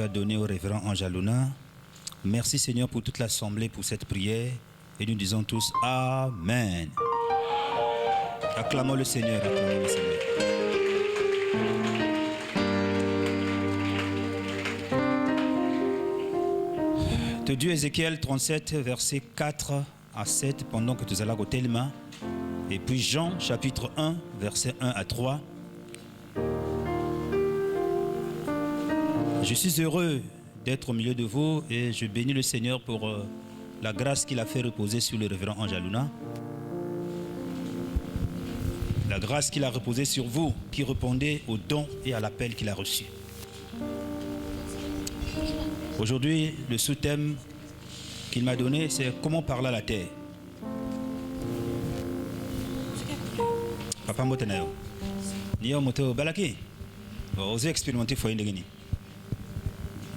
as donné au révérend Anjaluna. Merci Seigneur pour toute l'assemblée, pour cette prière. Et nous disons tous Amen. Acclamons le Seigneur, acclamons le Seigneur. De Dieu Ézéchiel 37, versets 4 à 7, pendant que tu allais au Telma. Et puis Jean, chapitre 1, versets 1 à 3. Je suis heureux d'être au milieu de vous et je bénis le Seigneur pour la grâce qu'il a fait reposer sur le révérend Anjaluna. La grâce qu'il a reposée sur vous, qui répondez aux dons et à l'appel qu'il a reçu. Aujourd'hui, le sous-thème qu'il m'a donné, c'est comment parler à la terre. Papa Motenayo, Niyo Moteo Balaki, osez expérimenter foyer de Guinée.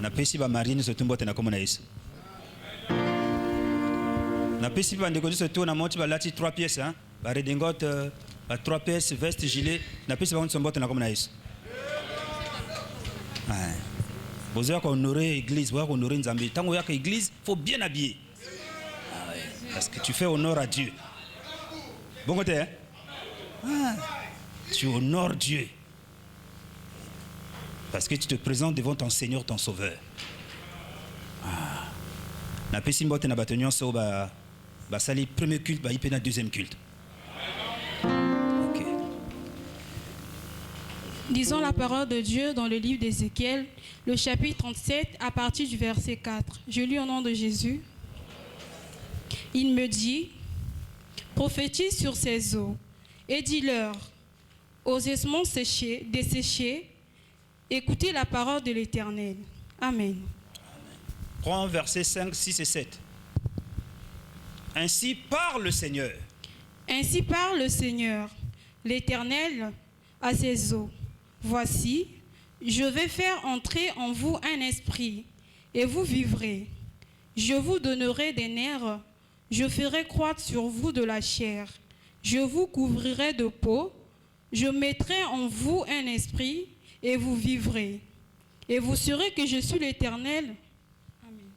Na pesi ba marine so tumbo tena comme na Yesu. Na pesi ba ndeko so to na monti ba lati 3 pièces hein, ba redingote ba 3 pièces veste gilet, na pesi ba on sombo tena comme na Yesu. Ouais. Vous avez honorer l'église, vous avez honorer Nzambe. Tant que vous avez l'église, il faut bien habiller. Ah ouais. Parce que tu fais honneur à Dieu. Bon côté, hein? Ah. Tu honores Dieu. Parce que tu te présentes devant ton Seigneur, ton Sauveur. Ah. Na pesi mbote na batonyon so ba sali premier culte, ba ipena deuxième culte. OK. Disons la parole de Dieu dans le livre d'Ézéchiel, le chapitre 37, à partir du verset 4. Je lis au nom de Jésus. Il me dit, prophétise sur ces eaux et dis-leur, aux ossements séchés, desséchés, écoutez la parole de l'Éternel. Amen. Prends versets 5, 6 et 7. Ainsi parle le Seigneur. Ainsi parle le Seigneur, l'Éternel, à ces eaux. Voici, je vais faire entrer en vous un esprit, et vous vivrez. Je vous donnerai des nerfs, je ferai croître sur vous de la chair. Je vous couvrirai de peau, je mettrai en vous un esprit, et vous vivrez. Et vous saurez que je suis l'Éternel. Amen.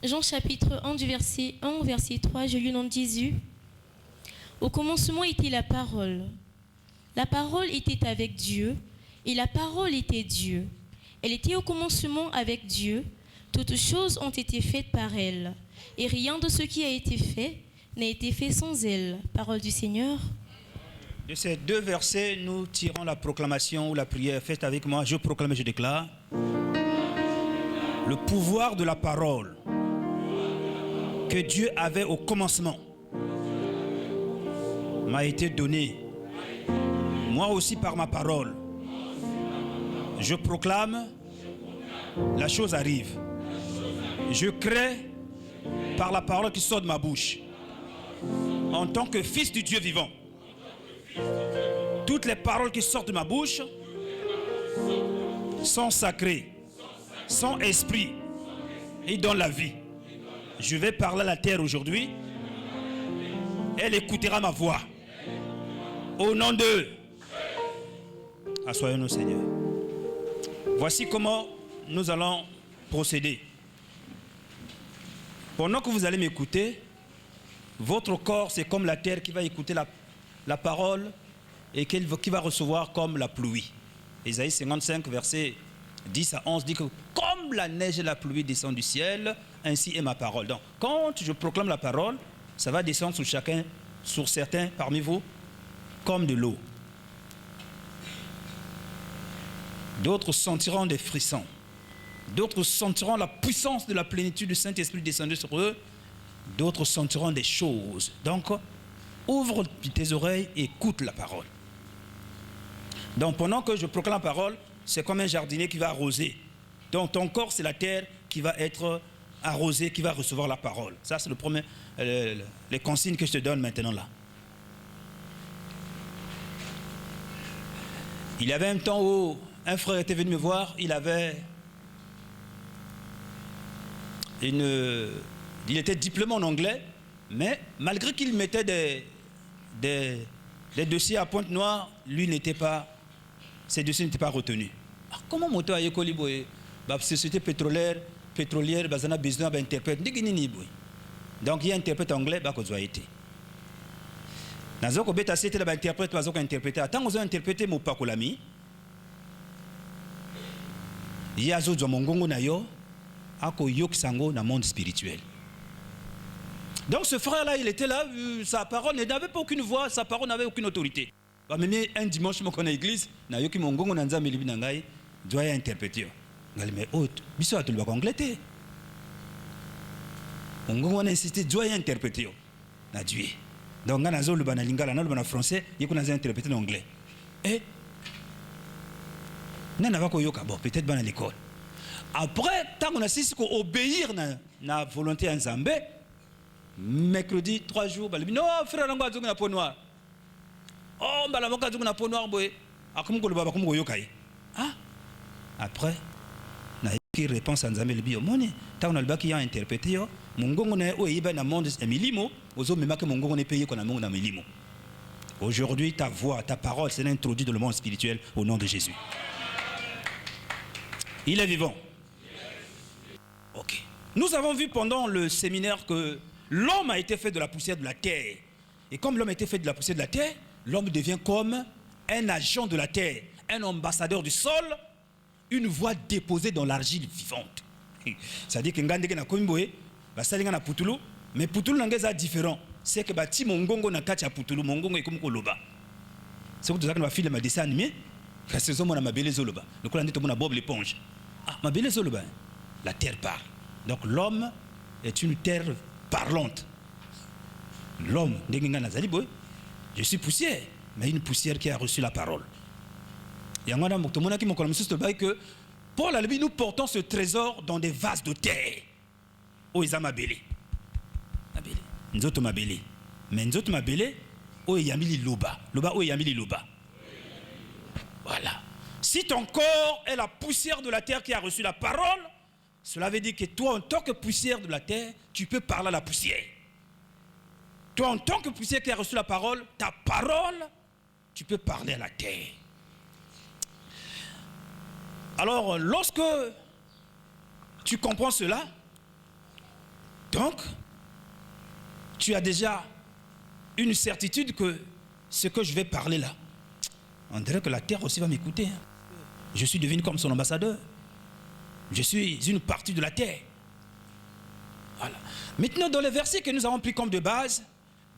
Jean chapitre 1 du verset 1 au verset 3, je lis au nom de Jésus. Au commencement était la parole. La parole était avec Dieu, et la parole était Dieu. Elle était au commencement avec Dieu. Toutes choses ont été faites par elle, et rien de ce qui a été fait n'a été fait sans elle. Parole du Seigneur. De ces deux versets, nous tirons la proclamation ou la prière. Faites avec moi, je proclame et je déclare. Le pouvoir de la parole que Dieu avait au commencement m'a été donné. Moi aussi par ma parole, je proclame, la chose arrive. Je crée par la parole qui sort de ma bouche. En tant que fils du Dieu vivant, toutes les paroles qui sortent de ma bouche sont sacrées, sont esprit et donnent la vie. Je vais parler à la terre aujourd'hui. Elle écoutera ma voix. Au nom de... Assoyons-nous, Seigneur. Voici comment nous allons procéder. Pendant que vous allez m'écouter, votre corps, c'est comme la terre qui va écouter la parole et qui va recevoir comme la pluie. Ésaïe 55, verset 10 à 11 dit que comme la neige et la pluie descendent du ciel, ainsi est ma parole. Donc, quand je proclame la parole, ça va descendre sur certains parmi vous, comme de l'eau. D'autres sentiront des frissons. D'autres sentiront la puissance de la plénitude du Saint-Esprit descendre sur eux. D'autres sentiront des choses. Donc, ouvre tes oreilles et écoute la parole. Donc, pendant que je proclame la parole, c'est comme un jardinier qui va arroser. Donc, ton corps, c'est la terre qui va être arrosée, qui va recevoir la parole. Ça, c'est le premier, les consignes que je te donne maintenant là. Il y avait un temps où un frère était venu me voir, il était diplômé en anglais, mais malgré qu'il mettait des dossiers à pointe noire, ses dossiers n'étaient pas retenus. Alors, comment moto a écoliboé la société pétrolière, bazana besoin d'interprète. Donc il y a un interprète anglais, bah qu'on doit être. Dans un bêta c'était là interprète, bazoko interpréter. Tant qu'on a interprété mon pakolami, il y a zo mongongo na yo, ako yok sango na monde spirituel. Donc ce frère-là, il était là, sa parole n'avait pas aucune voix, sa parole n'avait aucune autorité. Même un dimanche, je suis à l'église, na yoki mongongo na nzambe libi nangai, doit interpréter. Ngali mais haute, biso a tout le anglais. Mongongo on a insisté, doit interpréter. Na Dieu. Donc on a zo le bana lingala, na le bana français, il qu'on a interprété en anglais. Et n'a pas yoka bon, peut-être bana l'école. Après, tant qu'on a assisté qu'on obéir na volonté en Zambé, mercredi 3 jours, non frère nango azoku na peau noire. Oh, bah la moka azoku na peau noire boy. Akumko le baba kumko yokai. Ah. Après, na qui réponse en Zambé le bio moni. Tant on a le bas qui a interprété yo, mongongo na o yiba na monde milimo, ozo mema que mongongo ne payé qu'on a na milimo. Aujourd'hui, ta voix, ta parole, c'est introduit dans le monde spirituel au nom de Jésus. Il est vivant. Ok. Nous avons vu pendant le séminaire que l'homme a été fait de la poussière de la terre. Et comme l'homme a été fait de la poussière de la terre, l'homme devient comme un agent de la terre, un ambassadeur du sol, une voix déposée dans l'argile vivante. C'est-à-dire que ngandeke na komboe, ba salinga na putulu, mais putulu nangeza différent. C'est que bati mongongo na kati ya putulu, mongongo e komko loba. C'est que tu as que film ma dessin animé, la saison mon ma belle zoloba. Le coup on a Bob l'éponge. Ah, ma belle zoloba. La terre parle. Donc l'homme est une terre parlante. L'homme, je suis poussière, mais une poussière qui a reçu la parole. Et que Paul a dit, nous portons ce trésor dans des vases de terre. Oh, ils ont ma belle. Nous autres ma belle. Mais nous autres ma belle, oh, il y a mis loba. Loba, oh, il y a mis loba. Voilà. Si ton corps est la poussière de la terre qui a reçu la parole, cela veut dire que toi, en tant que poussière de la terre, tu peux parler à la poussière. Toi, en tant que poussière qui a reçu la parole, ta parole, tu peux parler à la terre. Alors, lorsque tu comprends cela, donc, tu as déjà une certitude que ce que je vais parler là, on dirait que la terre aussi va m'écouter. Je suis devenu comme son ambassadeur. Je suis une partie de la terre. Voilà. Maintenant, dans les versets que nous avons pris comme de base,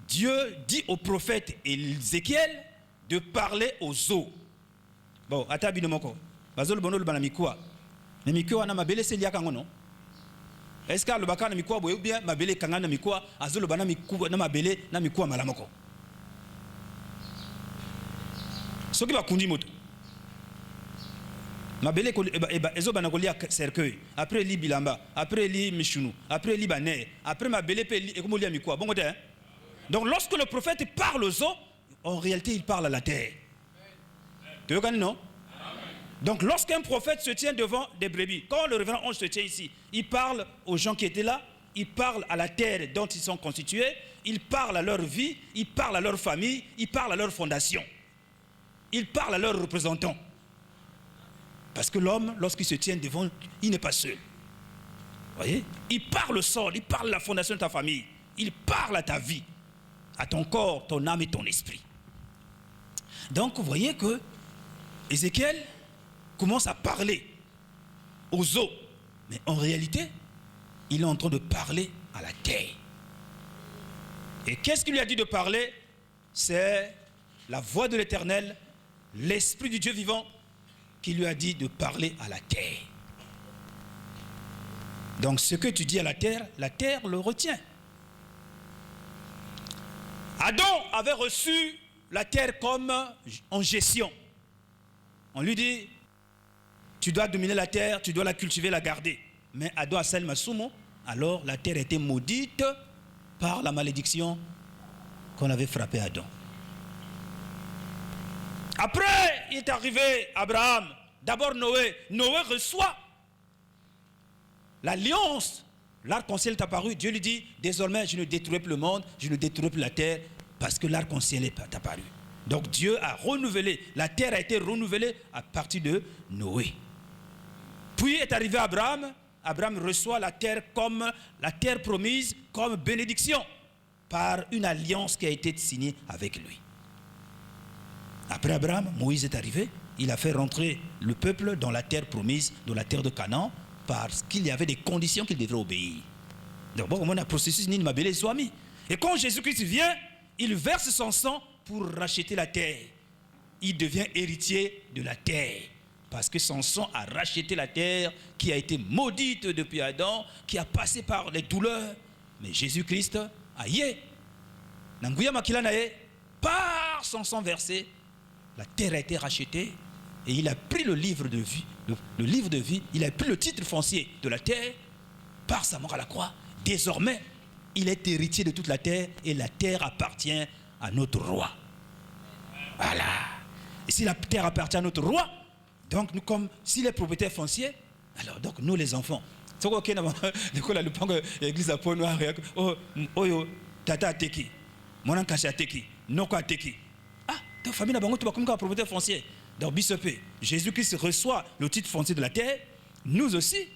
Dieu dit au prophète Ézéchiel de parler aux eaux. Bon, atabi no moko. Bazol bono le banamikwa. Ne mikwa na mabele se liaka ngono. Est-ce que le baka na mikwa boyo bien mabele kanga na mikwa azol banamikwa na mabele na mikwa malamoko. Soki ba kundi moto. Mabele ko ezo banakolia cercueil, après li bilamba, après li michunu, après li bané, après mabele pe li ekomolia mikwa. Bon côté. Donc lorsque le prophète parle aux eaux, en réalité il parle à la terre. Tu vois non? Donc lorsqu'un prophète se tient devant des brebis, quand le révérend ange se tient ici, il parle aux gens qui étaient là, il parle à la terre dont ils sont constitués, il parle à leur vie, il parle à leur famille, il parle à leur fondation, il parle à leurs représentants. Parce que l'homme, lorsqu'il se tient devant, il n'est pas seul. Vous voyez? Il parle au sol, il parle à la fondation de ta famille, il parle à ta vie, à ton corps, ton âme et ton esprit. Donc vous voyez que Ézéchiel commence à parler aux eaux. Mais en réalité, il est en train de parler à la terre. Et qu'est-ce qu'il lui a dit de parler? C'est la voix de l'Éternel, l'Esprit du Dieu vivant, qui lui a dit de parler à la terre. Donc ce que tu dis à la terre le retient. Adam avait reçu la terre comme en gestion. On lui dit, tu dois dominer la terre, tu dois la cultiver, la garder. Mais Adam a sel masumo, alors la terre était maudite par la malédiction qu'on avait frappé Adam. Après, il est arrivé Abraham, d'abord Noé. Noé reçoit l'alliance. L'arc-en-ciel est apparu. Dieu lui dit, désormais, je ne détruirai plus le monde, je ne détruirai plus la terre, parce que l'arc-en-ciel est apparu. Donc Dieu a renouvelé, la terre a été renouvelée à partir de Noé. Puis est arrivé Abraham. Abraham reçoit la terre promise comme bénédiction par une alliance qui a été signée avec lui. Après Abraham, Moïse est arrivé. Il a fait rentrer le peuple dans la terre promise, dans la terre de Canaan, parce qu'il y avait des conditions qu'il devrait obéir. Donc, bon, on a processus ni mabélé swami. Et quand Jésus-Christ vient, il verse son sang pour racheter la terre. Il devient héritier de la terre. Parce que son sang a racheté la terre qui a été maudite depuis Adam, qui a passé par les douleurs. Mais Jésus-Christ, aïe, par son sang versé, la terre a été rachetée et il a pris le livre de vie, le livre de vie, il a pris le titre foncier de la terre par sa mort à la croix. Désormais, il est héritier de toute la terre et la terre appartient à notre roi. Voilà. Et si la terre appartient à notre roi, donc nous, comme s'il est propriétaire foncier, alors donc nous les enfants, l'église à Pont Noir, oh, tata teki, mon ankacha teki, noko teki. Ah, donc famille n'a pas comme propriétaire foncier. Donc Bissepé, Jésus-Christ reçoit le titre foncier de la terre, nous aussi,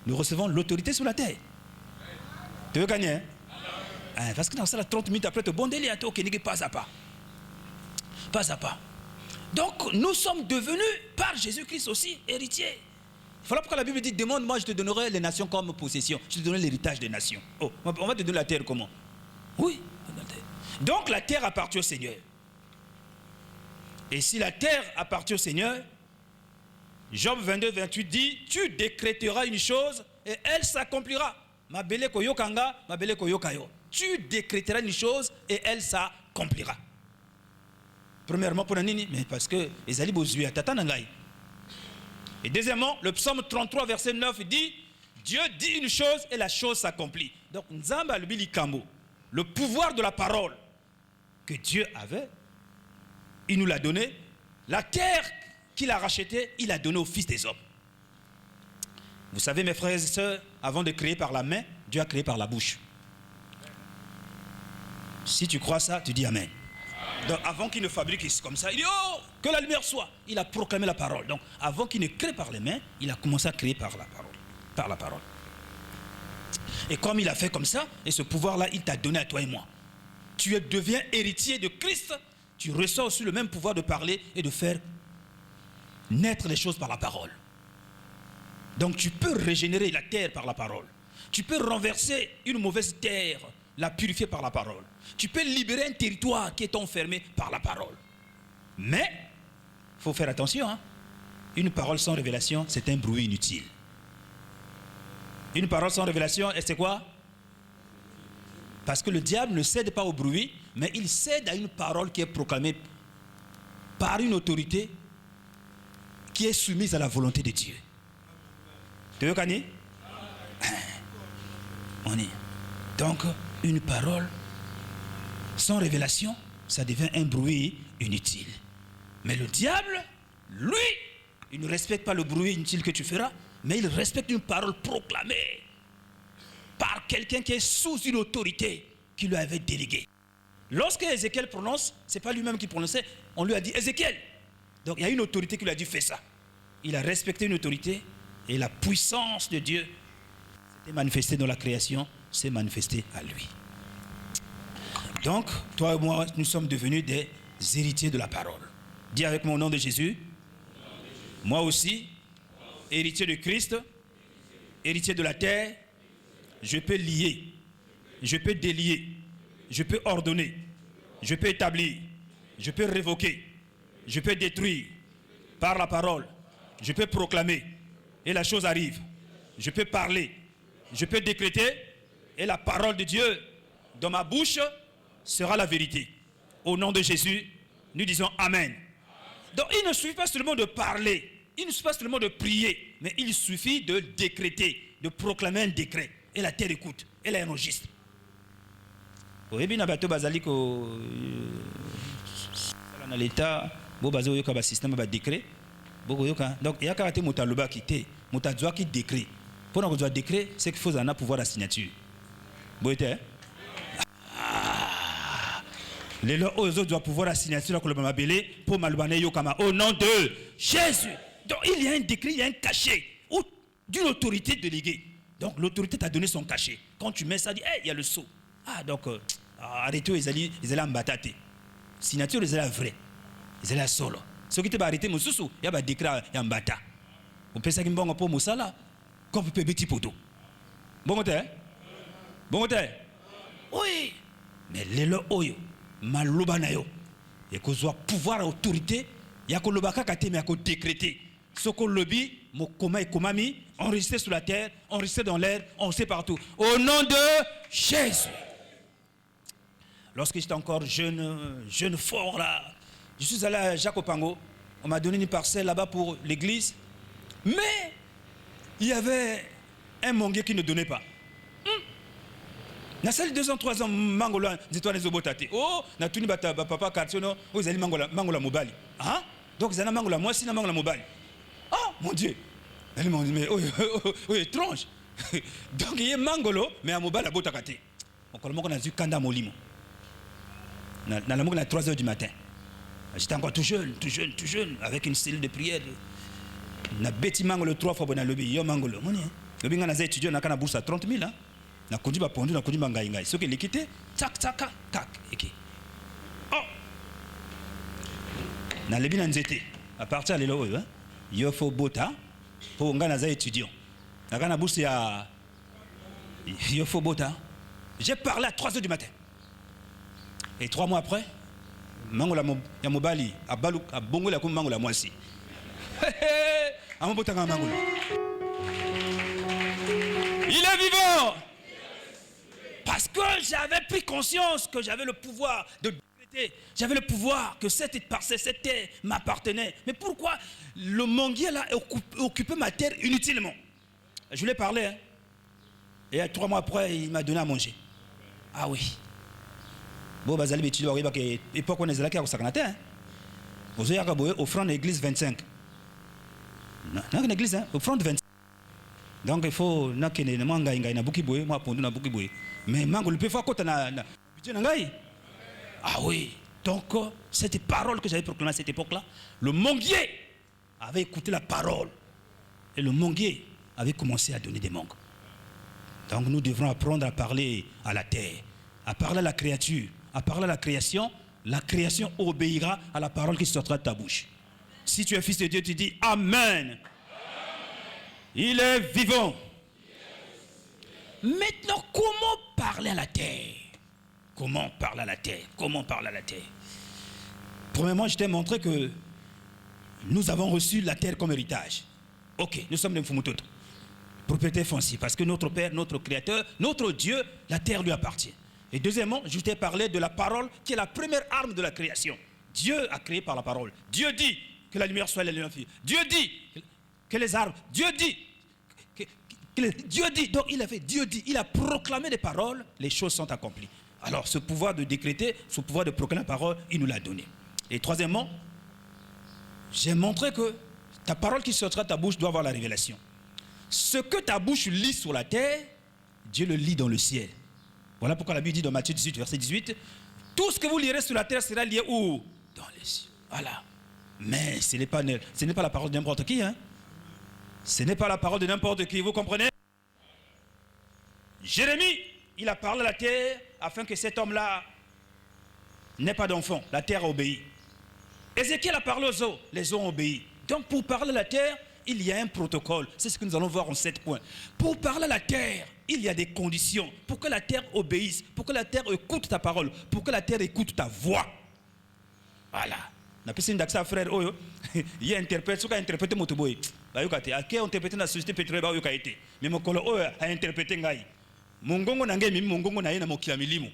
nous recevons l'autorité sur la terre. Tu veux gagner, hein? Parce que dans ça, 30 minutes après, tu bon délire, tu pas à pas. Pas à pas. Donc, nous sommes devenus, par Jésus-Christ aussi, héritiers. Voilà pourquoi la Bible dit, demande-moi, je te donnerai les nations comme possession. Je te donnerai l'héritage des nations. Oh, on va te donner la terre comment? Oui. Donc, la terre appartient au Seigneur. Et si la terre appartient au Seigneur, Job 22, 28 dit, tu décréteras une chose et elle s'accomplira. Mabele koyokanga, mabele koyokayo. Tu décréteras une chose et elle s'accomplira. Premièrement, pour Nini, mais parce que les alibos zuya tata nangai. Et deuxièmement, le psaume 33, verset 9 dit, Dieu dit une chose et la chose s'accomplit. Donc, Nzamba le bilikambo, le pouvoir de la parole que Dieu avait, il nous l'a donné. La terre qu'il a rachetée, il a donné au Fils des hommes. Vous savez, mes frères et sœurs, avant de créer par la main, Dieu a créé par la bouche. Si tu crois ça, tu dis Amen. Donc, avant qu'il ne fabrique comme ça, il dit oh, que la lumière soit. Il a proclamé la parole. Donc, avant qu'il ne crée par les mains, il a commencé à créer par la parole. Par la parole. Et comme il a fait comme ça, et ce pouvoir-là, il t'a donné à toi et moi. Tu deviens héritier de Christ. Tu reçois aussi le même pouvoir de parler et de faire naître les choses par la parole. Donc, tu peux régénérer la terre par la parole. Tu peux renverser une mauvaise terre, la purifier par la parole. Tu peux libérer un territoire qui est enfermé par la parole. Mais, il faut faire attention. Hein? Une parole sans révélation, c'est un bruit inutile. Une parole sans révélation, et c'est quoi? Parce que le diable ne cède pas au bruit, mais il cède à une parole qui est proclamée par une autorité qui est soumise à la volonté de Dieu. Tu veux gagner? On est. Donc, une parole sans révélation, ça devient un bruit inutile. Mais le diable, lui, il ne respecte pas le bruit inutile que tu feras, mais il respecte une parole proclamée par quelqu'un qui est sous une autorité qui lui avait déléguée. Lorsque Ézéchiel prononce, ce n'est pas lui-même qui prononçait, on lui a dit Ézéchiel. Donc il y a une autorité qui lui a dit fais ça. Il a respecté une autorité et la puissance de Dieu s'était manifestée dans la création, s'est manifestée à lui. Donc, toi et moi, nous sommes devenus des héritiers de la parole. Dis avec moi au nom de Jésus. Moi aussi, héritier de Christ, héritier de la terre, je peux lier, je peux délier, je peux ordonner, je peux établir, je peux révoquer, je peux détruire par la parole, je peux proclamer et la chose arrive. Je peux parler, je peux décréter et la parole de Dieu dans ma bouche sera la vérité. Au nom de Jésus, nous disons Amen. Donc il ne suffit pas seulement de parler, il ne suffit pas seulement de prier, mais il suffit de décréter, de proclamer un décret. Et la terre écoute, et elle enregistre. Vous voyez bien, dans l'État, il y a un système de décret. Donc il y a un décret qui est un décret. Pour un décret, c'est qu'il faut un pouvoir de signature. Vous voyez, les autres doivent pouvoir la signature pour le Yokama. Au nom de Jésus. Donc il y a un décret, il y a un cachet d'une autorité déléguée. Donc l'autorité t'a donné son cachet. Quand tu mets ça, dit, hey, il y a le sceau. Ah, donc, arrêtez, ils allaient en bataille. Signature, ils allaient vrai. Ils allaient solo. Ce qui t'a arrêté, mon sous, il y a un décret en bataille. On peut s'agir bon pour Moussala, comme peut petit poteau. Bon côté? Bon côté? Oui. Mais les lois, malobanayo. Il y a pouvoir et autorité. Il y a que le baka kate, mais il y a que décréter. Ce qu'on lobby, Mokoma et Komami, enregistré sur la terre, enregistré dans l'air, on sait partout. Au nom de Jésus. Lorsque j'étais encore jeune fort là, je suis allé à Jacopango. On m'a donné une parcelle là-bas pour l'église. Mais il y avait un mongué qui ne donnait pas. Na sali 2 ans, 3 ans, mangola, dis-toi les obotate. Oh, na tuni bata papa kartiono, oh ils allaient mangola mobali. Hein? Donc ils allaient mangola moi, si na mangola mobali. Oh mon Dieu! Elle m'a dit mais oh étrange. Donc il y a mangolo, mais à mobali à botakate. Encore le monde a dit kanda molimo. Na la mangola à 3 h du matin. J'étais encore tout jeune, avec une cellule de prière. Na beti mangolo 3 fois bon lobby, yo mangolo. Moni. Lobby ngana za étudiant na kana bourse à 30 000 hein. Na kundi ba pondu na kundi bangai ngai. Ce que l'équité, tac tac tac. OK. Oh. Na lebi na nzete. À partir de là hein. Yo faut bota pour ngana za étudiant. Na kana bourse ya yo faut bota. J'ai parlé à 3 h du matin. Et 3 mois après, mangola ya mobali abalu abongola ko mangola mwasi. Il est vivant. Parce que j'avais pris conscience que j'avais le pouvoir de décréter. J'avais le pouvoir que cette parcelle, cette terre m'appartenait. Mais pourquoi le manguier là occupait ma terre inutilement? Je lui ai parlé. Hein. Et 3 mois après, il m'a donné à manger. Ah oui. Bon, bazali betido arriba que époque on est là qui a au sacanate. Vous avez offrande l'église 25. Dans une église, hein, offrande 25. Donc il faut nakene manga inga na bukiboye, moi pondu na bukiboye. Mais mango le peut faire quand na budget ngai. Ah oui. Donc cette parole que j'avais proclamée à cette époque-là, le manguier avait écouté la parole et le manguier avait commencé à donner des mangues. Donc nous devrons apprendre à parler à la terre, à parler à la créature, à parler à la création. La création obéira à la parole qui sortira de ta bouche. Si tu es fils de Dieu, tu dis Amen. Il est vivant. Maintenant, comment parler à la terre? Comment parler à la terre? Comment parler à la terre? Premièrement, je t'ai montré que nous avons reçu la terre comme héritage. Ok, nous sommes des Mfumutoto, propriété foncière, parce que notre Père, notre Créateur, notre Dieu, la terre lui appartient. Et deuxièmement, je t'ai parlé de la parole qui est la première arme de la création. Dieu a créé par la parole. Dieu dit que la lumière soit la lumière. Dieu dit que les arbres. Dieu dit. Dieu dit. Donc il a fait. Dieu dit. Il a proclamé des paroles. Les choses sont accomplies. Alors ce pouvoir de décréter, ce pouvoir de proclamer la parole, il nous l'a donné. Et troisièmement, j'ai montré que ta parole qui sortira de ta bouche doit avoir la révélation. Ce que ta bouche lit sur la terre, Dieu le lit dans le ciel. Voilà pourquoi la Bible dit dans Matthieu 18, verset 18, tout ce que vous lirez sur la terre sera lié où? Dans les cieux. Voilà. Mais ce n'est pas la parole de n'importe qui. Hein? Ce n'est pas la parole de n'importe qui. Vous comprenez? Jérémie, il a parlé à la terre afin que cet homme-là n'ait pas d'enfant. La terre a obéi. Ézéchiel a parlé aux eaux. Les eaux ont obéi. Donc pour parler à la terre, il y a un protocole. C'est ce que nous allons voir en 7 points. Pour parler à la terre, il y a des conditions. Pour que la terre obéisse, pour que la terre écoute ta parole, pour que la terre écoute ta voix. Voilà. Frère, il y a interprète, ce qu'a interprété Motoboy. Il a interprété la société pétrolière. Mais mon collègue a interprété Ngaï. Mongongo Nangé, Mongongo Naï, na Mokia Milimo.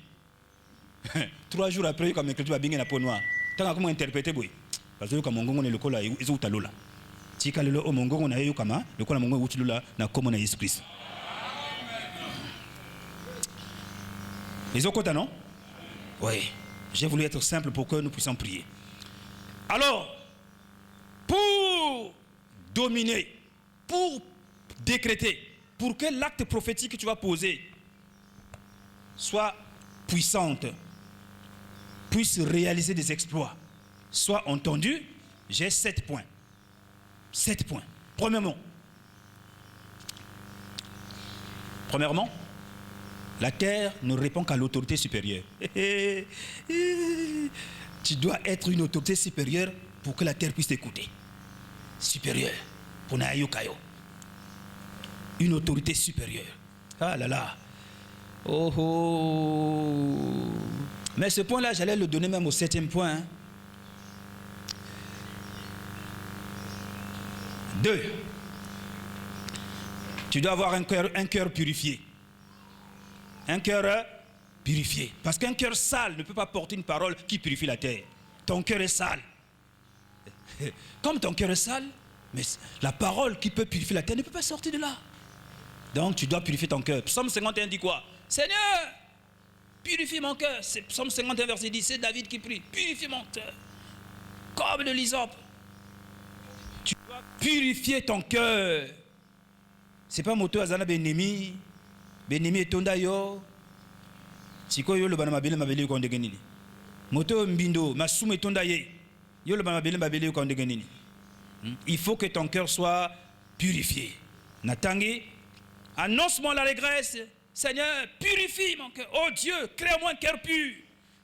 3 jours après, il a écrit la bingue na peau noire. Tant comment interpréter, boy. Parce que Mongongo est le col à Isoutalola. Tika le Mongongo na Yukama, le col à Mongongo Outulula, na comme on a Jésus-Christ. Les autres, non? Oui. J'ai voulu être simple pour que nous puissions prier. Alors, pour dominer, pour décréter, pour que l'acte prophétique que tu vas poser soit puissante, puisse réaliser des exploits, soit entendu, j'ai 7 points. 7 points. Premièrement, la terre ne répond qu'à l'autorité supérieure. Tu dois être une autorité supérieure pour que la terre puisse t'écouter. Supérieure. Pour Nayokayo. Une autorité supérieure. Ah là là. Oh oh. Mais ce point-là, j'allais le donner même au 7e point. 2. Tu dois avoir un cœur purifié. Un cœur purifié. Parce qu'un cœur sale ne peut pas porter une parole qui purifie la terre. Ton cœur est sale. Comme ton cœur est sale, mais la parole qui peut purifier la terre ne peut pas sortir de là. Donc tu dois purifier ton cœur. Psaume 51 dit quoi? Seigneur, purifie mon cœur. C'est Psaume 51 verset 10. C'est David qui prie. Purifie mon cœur. Comme de l'hysope. Tu dois purifier ton cœur. C'est pas moto azana benemi. Benemi etonda yo. Siko yo le bana mabele mabele ko ndegenini. Moto mbindo masume etonda ye. Yo le bana mabele mabele ko ndegenini. Il faut que ton cœur soit purifié. Natangi, annonce-moi l'allégresse. Seigneur, purifie mon cœur. Oh Dieu, crée-moi un cœur pur.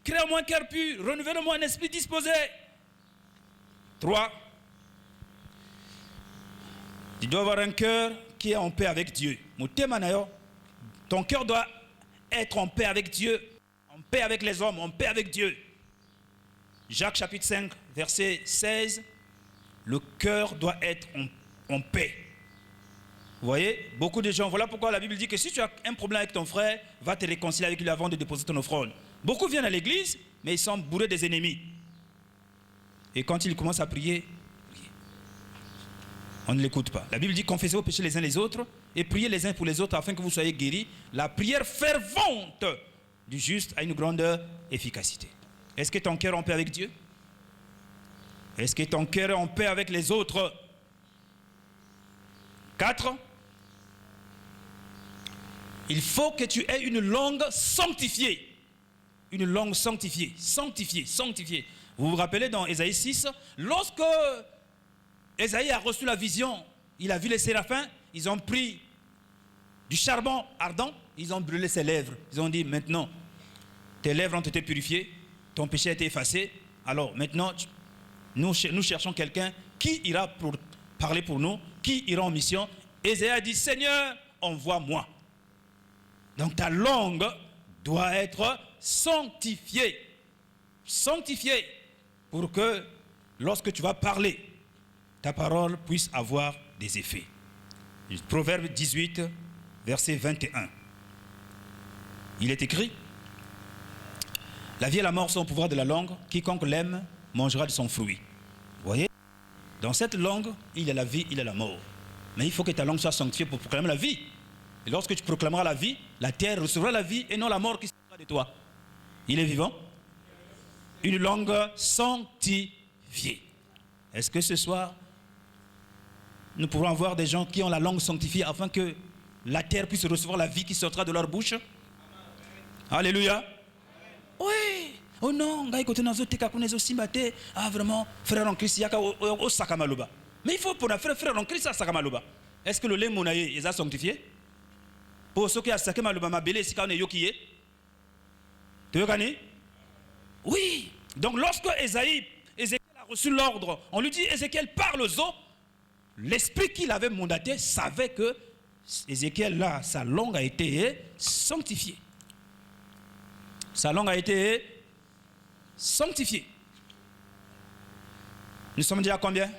Crée-moi un cœur pur. Renouvelle-moi un esprit disposé. 3. Tu dois avoir un cœur qui est en paix avec Dieu. Ton cœur doit être en paix avec Dieu, en paix avec les hommes, en paix avec Dieu. Jacques chapitre 5, verset 16. Le cœur doit être en paix. Vous voyez, beaucoup de gens, voilà pourquoi la Bible dit que si tu as un problème avec ton frère, va te réconcilier avec lui avant de déposer ton offrande. Beaucoup viennent à l'église, mais ils sont bourrés des ennemis. Et quand ils commencent à prier, on ne l'écoute pas. La Bible dit confessez vos péchés les uns les autres et priez les uns pour les autres afin que vous soyez guéris. La prière fervente du juste a une grande efficacité. Est-ce que ton cœur est en paix avec Dieu? Est-ce que ton cœur est en paix avec les autres? 4. Il faut que tu aies une langue sanctifiée. Une langue sanctifiée. Sanctifiée, sanctifiée. Vous vous rappelez dans Ésaïe 6, lorsque Ésaïe a reçu la vision, il a vu les séraphins, ils ont pris du charbon ardent, ils ont brûlé ses lèvres. Ils ont dit maintenant, tes lèvres ont été purifiées, ton péché a été effacé. Alors maintenant, nous cherchons quelqu'un qui ira pour parler pour nous, qui ira en mission. Ésaïe a dit, Seigneur, envoie-moi. Donc ta langue doit être sanctifiée. Sanctifiée pour que lorsque tu vas parler, ta parole puisse avoir des effets. Proverbe 18, verset 21. Il est écrit, la vie et la mort sont au pouvoir de la langue, quiconque l'aime mangera de son fruit. Vous voyez? Dans cette langue, il y a la vie, il y a la mort. Mais il faut que ta langue soit sanctifiée pour proclamer la vie. Et lorsque tu proclameras la vie, la terre recevra la vie et non la mort qui sera de toi. Il est vivant? Une langue sanctifiée. Est-ce que ce soir, nous pourrons avoir des gens qui ont la langue sanctifiée afin que la terre puisse recevoir la vie qui sortira de leur bouche? Alléluia. Oui. Oh non, ah vraiment, frère en Christ, il y a au Sakamaloba. Mais il faut pour la frère en Christ à Sakamaloba. Est-ce que le lait monaïe est sanctifié? Pour ceux qui ont Sakamaloba, ma belle, c'est quand on est yokié. Tu veux gagner? Oui. Donc lorsque Ézéchiel a reçu l'ordre, on lui dit Ézéchiel parle aux eaux. L'esprit qu'il avait mandaté savait que Ézéchiel là, sa langue a été sanctifiée. Sa langue a été sanctifiée. Nous sommes déjà à combien?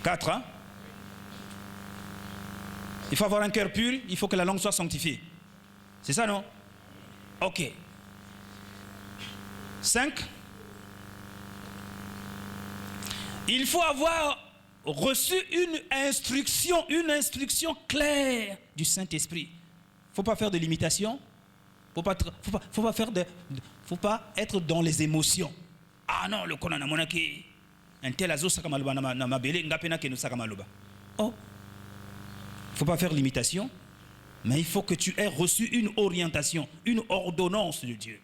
4, hein? Il faut avoir un cœur pur, il faut que la langue soit sanctifiée. C'est ça, non? Ok. 5. Il faut avoir reçu une instruction claire du Saint-Esprit. Il ne faut pas faire de l'imitation. Il ne faut pas être dans les émotions. Ah non, le konana monaki. Un tel azo sakamaluba na mabele ngapena ke no sakamaluba. Oh. Il ne faut pas faire l'imitation, mais il faut que tu aies reçu une orientation, une ordonnance de Dieu.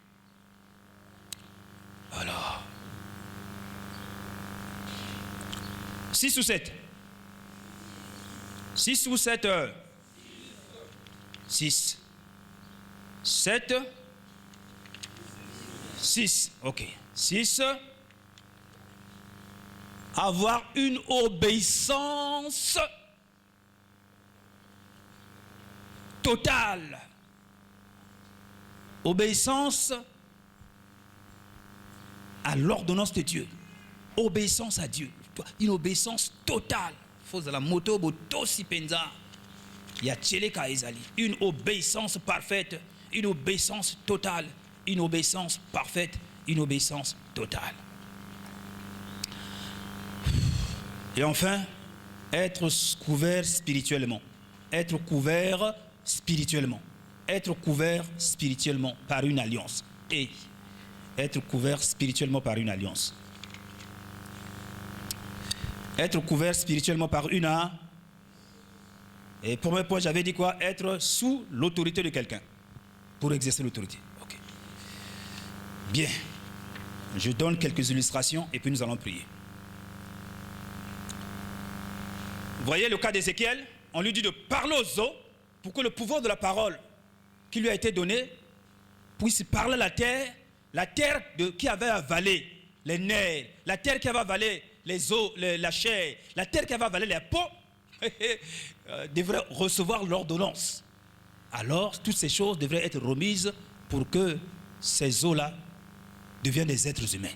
Alors, 6 ou 7? 6 ou 7 heures? 6. 7. 6. Ok. 6. Avoir une obéissance totale. Obéissance à l'ordonnance de Dieu. Obéissance à Dieu. Une obéissance totale. Faut la moto boto si penza. Il y a tcheleka ezali. Une obéissance parfaite. Une obéissance totale. Une obéissance parfaite. Une obéissance totale. Et enfin, être couvert spirituellement. Être couvert spirituellement. Être couvert spirituellement par une alliance. Et être couvert spirituellement par une alliance. Être couvert spirituellement par une... Et pour mes points, j'avais dit quoi? Être sous l'autorité de quelqu'un. Pour exercer l'autorité. Ok. Bien. Je donne quelques illustrations et puis nous allons prier. Vous voyez le cas d'Ézéchiel? On lui dit de parler aux eaux pour que le pouvoir de la parole qui lui a été donné puisse parler à la terre qui avait avalé les nerfs, la terre qui avait avalé les os, la chair, la terre qui avait avalé les peaux, devrait recevoir l'ordonnance. Alors, toutes ces choses devraient être remises pour que ces eaux-là deviennent des êtres humains.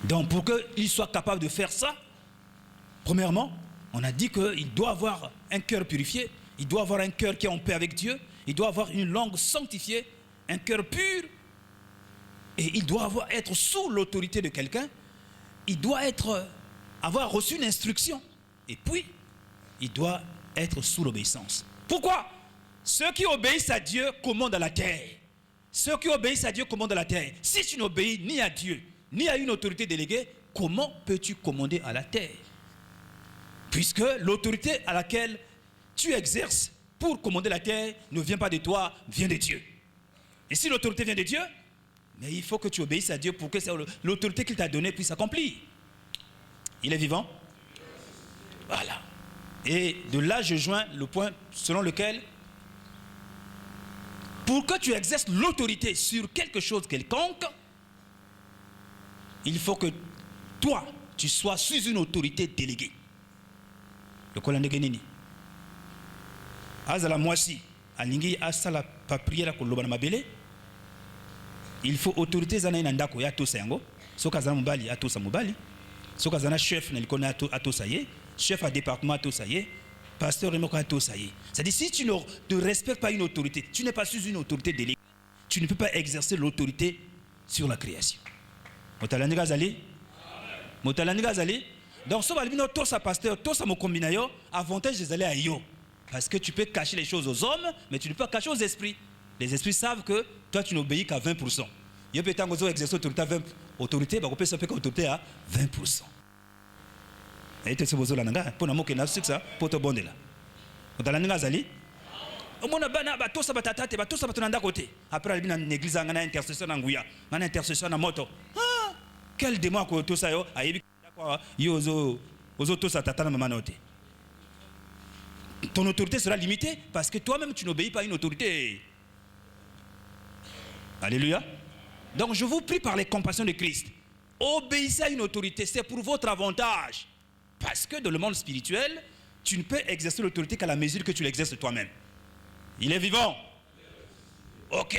Donc, pour qu'il soit capable de faire ça, premièrement, on a dit qu'il doit avoir un cœur purifié, il doit avoir un cœur qui est en paix avec Dieu, il doit avoir une langue sanctifiée, un cœur pur, et il doit être sous l'autorité de quelqu'un, il doit avoir reçu une instruction, et puis il doit être sous l'obéissance. Pourquoi? Ceux qui obéissent à Dieu commandent à la terre. Ceux qui obéissent à Dieu commandent à la terre. Si tu n'obéis ni à Dieu, ni à une autorité déléguée, comment peux-tu commander à la terre? Puisque l'autorité à laquelle tu exerces pour commander la terre ne vient pas de toi, vient de Dieu. Et si l'autorité vient de Dieu, mais il faut que tu obéisses à Dieu pour que l'autorité qu'il t'a donnée puisse s'accomplir. Il est vivant? Voilà. Et de là, je joins le point selon lequel, pour que tu exerces l'autorité sur quelque chose quelconque, il faut que toi, tu sois sous une autorité déléguée. Le Kolandé Nini. Azala Moisi, Alingi Asala Papriera Kolobana Mabele. Il faut autorité Zana Nandako Yato Sango, Sokazana Mubali, Ato Samubali, Sokazana chef Nelikona Ato Saye, chef à département Ato Saye, pasteur Remoko Ato Saye. C'est-à-dire, si tu ne respectes pas une autorité, tu n'es pas sous une autorité déléguée, tu ne peux pas exercer l'autorité sur la création. Motalandiga Zali? Motalandiga Zali? Donc, si tu as tout ça, pasteur, tout ça, mon combinayo, avantage des allées à yo. Parce que tu peux cacher les choses aux hommes, mais tu ne peux pas cacher aux esprits. Les esprits savent que toi, tu n'obéis qu'à 20%. Il y a peut-être que exercer l'autorité, bah, on peut s'appeler autorité à 20%. Et tu sais, vous avez dit, pour nous, ça, pour te bonner là. Vous avez dit, après, il y a une église, il y a une intercession dans Gouya, il y a une intercession dans Moto. Quel démon que tout ça, ton autorité sera limitée parce que toi-même tu n'obéis pas à une autorité. Alléluia. Donc je vous prie par les compassions de Christ, obéissez à une autorité, c'est pour votre avantage. Parce que dans le monde spirituel, tu ne peux exercer l'autorité qu'à la mesure que tu l'exerces toi-même. Il est vivant. Ok.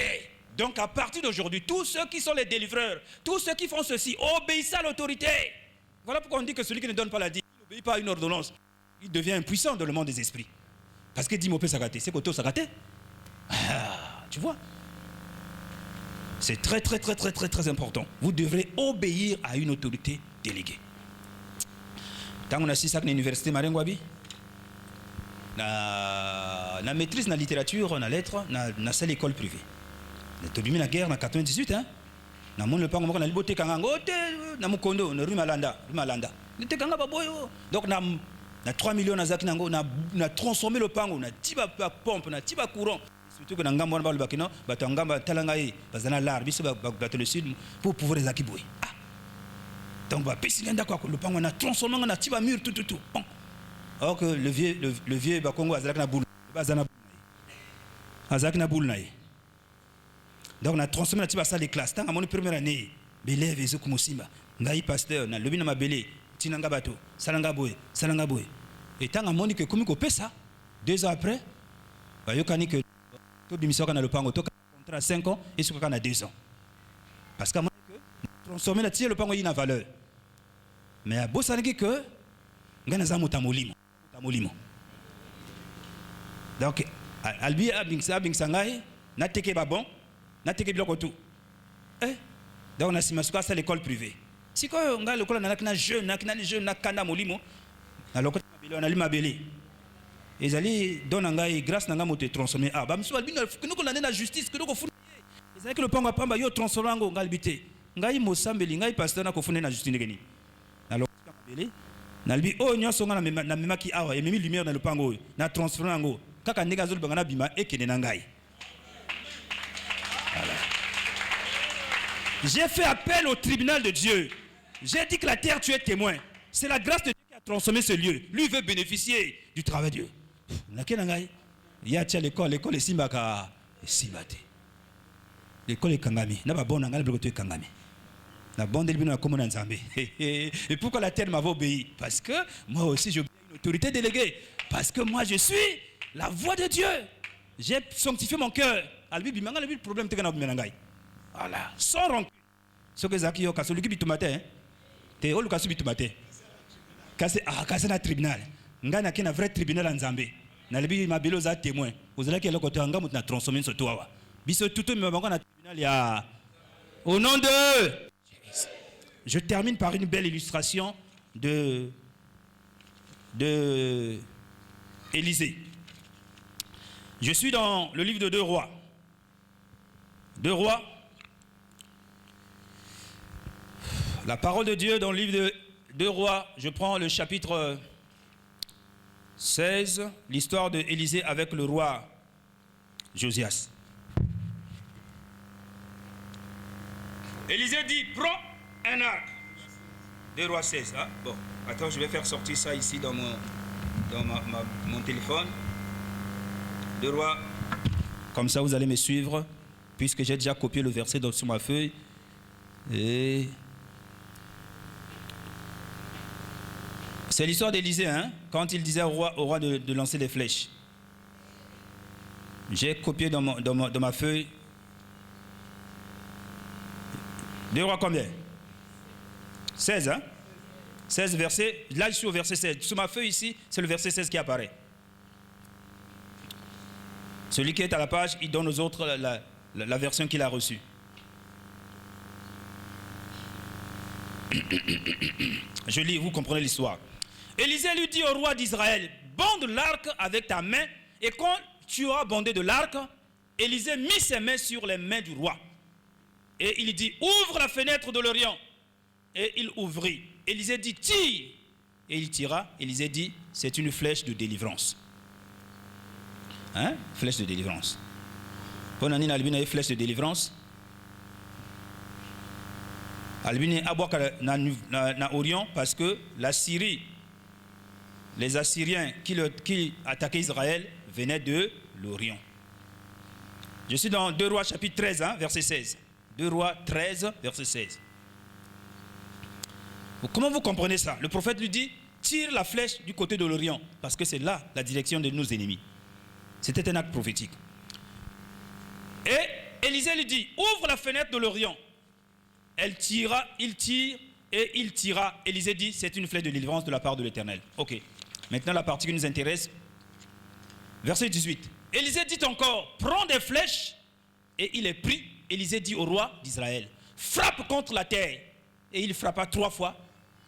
Donc à partir d'aujourd'hui, tous ceux qui sont les délivreurs, tous ceux qui font ceci, obéissez à l'autorité. Voilà pourquoi on dit que celui qui ne donne pas la dîme, il n'obéit pas à une ordonnance. Il devient impuissant dans le monde des esprits. Parce que Dimopé Sagaté, c'est qu'Auto Sagaté. Tu vois? C'est très, très, très, très, très, très important. Vous devrez obéir à une autorité déléguée. Quand on a assisté à l'université Marengwabi, na maîtrise na littérature, na lettres, na seule école privée. Na mis la guerre en 98, hein? Na mon le pango na liboté kangango, na mukondo, na rue Malanda. Nite kanga baboyo. Donc na 3 millions na zaki nango, na transformé le pango, na tiba pompe, na tiba courant. Surtout que na ngambo na bakino, batangamba talangai, bazana lar, biso bato le sud pour pouvoir les akiboy. Donc, le pango, on a transformé, on a tiré mur, tout. Bon. Alors que le vieux Bakongo, Azak na boule. Azak na boule. Donc, on a transformé la tiré salle de classe. Tant à mon première année, l'élève est comme Simba. Ngaï pasteur, na lebi na mabele, Tinanga bato, Salanga boy. Et tant à mon que comme il ça, 2 ans après, Bayokani que tout bimisoko na le pango, tout contrat 5 ans et ce qu'on a 2 ans. Parce qu'à mon que transformer la tiré le pango, il a valeur. Mais à Bossaniki que, Nganaza Mutamolimo. Donc, Albi Abingsangai, Nateke Babon, Nateke Blokotou. Donc, on a Simasuka, c'est l'école privée. Si on a l'école, on a un jeune, on a Kanda Molimo, on a l'imabélé. Et allez, donner grâce à nous transformer. Ah, bah, monsieur Albino, que nous connaissons la justice, que nous connaissons. Ils ont que le pango pamba yo transformer en galbité. Ngai Mosambeli, ngai pasteur na kofune na justice ngeni. Alors, nalbi oh nyonso nga na memaki awa et memi lumière dans le pango na transformer ngo kaka ndega zolo bangana bima ekene na ngai. Voilà. J'ai fait appel au tribunal de Dieu. J'ai dit que la terre tu es témoin. C'est la grâce de Dieu qui a transformé ce lieu. Lui veut bénéficier du travail de Dieu. Nakena ngai. Ya tia l'école est simbaka simbate. L'école est kangami. Na ba bona ngala blokoto kangami. La bande de l'Ibino comme Nzambe. Et pourquoi la terre m'avait obéi? Parce que moi aussi j'obéis à une autorité déléguée. Parce que moi je suis la voix de Dieu. J'ai sanctifié mon cœur. Le problème c'est que voilà, sans rancune. Ce que Zaki Yoka, celui qui bit matin, t'es au Lucas bit matin. Casse un tribunal. Ngana qui a un vrai tribunal en Zambie. Nalibi ma bilo za témoin. Vous allez que le côté anga mutna transformer ce toit. Biso tout me bango na tribunal ya. Au nom de je termine par une belle illustration de Élisée. Je suis dans le livre de 2 Rois. 2 Rois. La parole de Dieu dans le livre de 2 Rois, je prends le chapitre 16, l'histoire de Élisée avec le roi Josias. Élisée dit, prends un arc. 2 Rois 16. Hein? Bon, attends, je vais faire sortir ça ici dans mon téléphone. 2 Rois. Comme ça, vous allez me suivre, puisque j'ai déjà copié le verset sur ma feuille. Et c'est l'histoire d'Élisée, hein, quand il disait au roi de lancer des flèches. J'ai copié dans ma feuille. 2 Rois combien? 16, hein? 16 versets. Là, je suis au verset 16. Sur ma feuille ici, c'est le verset 16 qui apparaît. Celui qui est à la page, il donne aux autres la version qu'il a reçue. Je lis, vous comprenez l'histoire. Élisée lui dit au roi d'Israël, bande l'arc avec ta main, et quand tu auras bandé de l'arc, Élisée mit ses mains sur les mains du roi. Et il dit, ouvre la fenêtre de l'Orient. Et il ouvrit. Élisée dit, tire. Et il tira. Élisée dit, c'est une flèche de délivrance. Hein? Flèche de délivrance. Ponani Albina une flèche de délivrance. Albina aboka na Orient parce que la Syrie, les Assyriens qui attaquaient Israël venaient de l'Orient. Je suis dans 2 Rois chapitre 13, hein, verset 16. 2 Rois 13, verset 16. Comment vous comprenez ça? Le prophète lui dit, tire la flèche du côté de l'Orient, parce que c'est là la direction de nos ennemis. C'était un acte prophétique. Et Élisée lui dit, ouvre la fenêtre de l'Orient. Elle tira, il tire, et il tira. Élisée dit, c'est une flèche de délivrance de la part de l'Éternel. Ok. Maintenant la partie qui nous intéresse. Verset 18. Élisée dit encore, prends des flèches, et il est pris. Élisée dit au roi d'Israël, frappe contre la terre. Et il frappa 3 fois,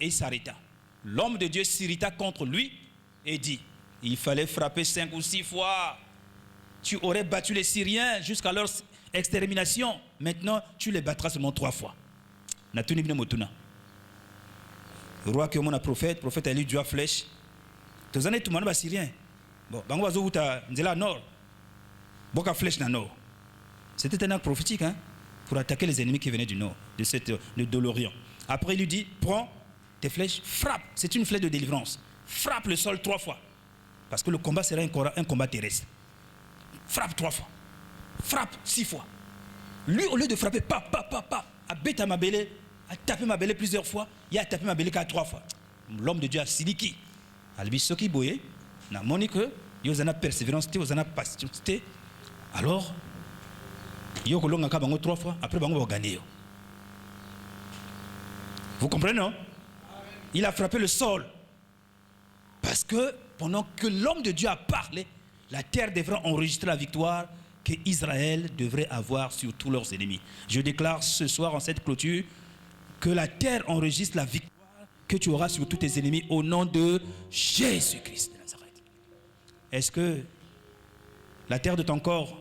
et il s'arrêta. L'homme de Dieu s'irrita contre lui, et dit, il fallait frapper 5 ou 6 fois. Tu aurais battu les Syriens jusqu'à leur extermination. Maintenant, tu les battras seulement 3 fois. Le roi qui est mon prophète a lu Dieu à flèche. Tous les années, tout le monde est Syrien. Bon, bango nzela nord. Boka flèche na nord. C'était un acte prophétique, hein, pour attaquer les ennemis qui venaient du nord, de l'Orient. Après, il lui dit, prends tes flèches, frappe. C'est une flèche de délivrance. Frappe le sol 3 fois. Parce que le combat sera un combat terrestre. Frappe 3 fois. Frappe 6 fois. Lui, au lieu de frapper, a bêté à ma belée, a tapé ma belée plusieurs fois, il a tapé ma belée qu'à 3 fois. L'homme de Dieu a siliki. Albi soki boye, na monique, il y a persévérance, il y a patience. Alors, il y a 3 fois, après, il va gagner. Vous comprenez, non? Il a frappé le sol. Parce que pendant que l'homme de Dieu a parlé, la terre devrait enregistrer la victoire qu'Israël devrait avoir sur tous leurs ennemis. Je déclare ce soir en cette clôture que la terre enregistre la victoire que tu auras sur tous tes ennemis au nom de Jésus-Christ de Nazareth. Est-ce que la terre de ton corps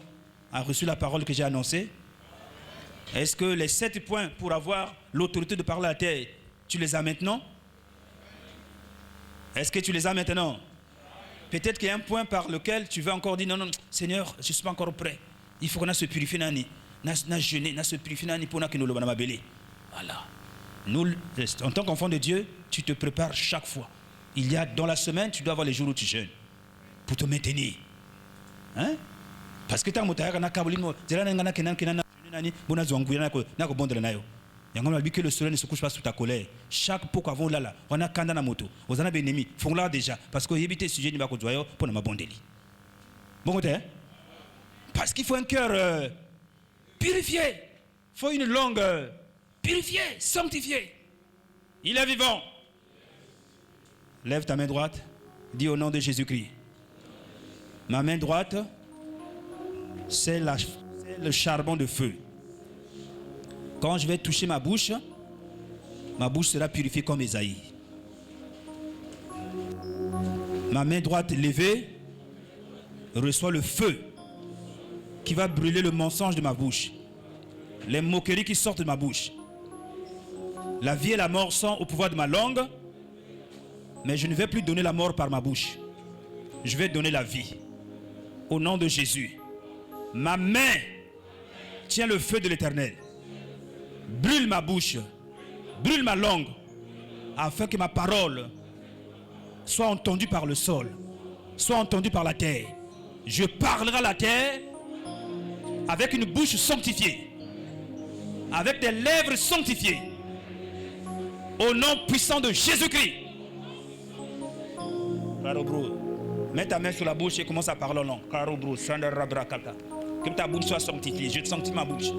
a reçu la parole que j'ai annoncée? Est-ce que les 7 points pour avoir l'autorité de parler à la terre, tu les as maintenant? Est-ce que tu les as maintenant? Peut-être qu'il y a un point par lequel tu veux encore dire non, Seigneur, je ne suis pas encore prêt. Il faut qu'on se purifie, na jeûner, se purifier pour que nous le banabélé. Voilà. Nous, en tant qu'enfant de Dieu, tu te prépares chaque fois. Il y a dans la semaine, tu dois avoir les jours où tu jeûnes pour te maintenir. Hein? Parce que tu as un que le soleil ne se couche pas sous ta colère. Chaque pot qu'avant là, on a kanda na moto. Vous en avez ennemi. Font là déjà. Parce que éviter ce sujet n'est pas qu'on doit pour ne pas bon délit. Bon côté. Parce qu'il faut un cœur purifié. Il faut une langue purifiée, sanctifiée. Il est vivant. Lève ta main droite. Dis au nom de Jésus-Christ. Ma main droite, c'est le charbon de feu. Quand je vais toucher ma bouche sera purifiée comme Ésaïe. Ma main droite levée reçoit le feu qui va brûler le mensonge de ma bouche, les moqueries qui sortent de ma bouche. La vie et la mort sont au pouvoir de ma langue, mais je ne vais plus donner la mort par ma bouche. Je vais donner la vie. Au nom de Jésus, ma main tient le feu de l'Éternel. Brûle ma bouche, brûle ma langue, afin que ma parole soit entendue par le sol, soit entendue par la terre. Je parlerai à la terre avec une bouche sanctifiée, avec des lèvres sanctifiées, au nom puissant de Jésus-Christ. Caro bro, mets ta main sur la bouche et commence à parler en langue. Caro bro, que ta bouche soit sanctifiée. Je sanctifie ma bouche.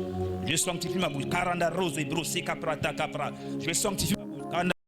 Je sanctifie ma bouche. Karanda rose et brosé capra ta capra. Je sanctifie ma bouche.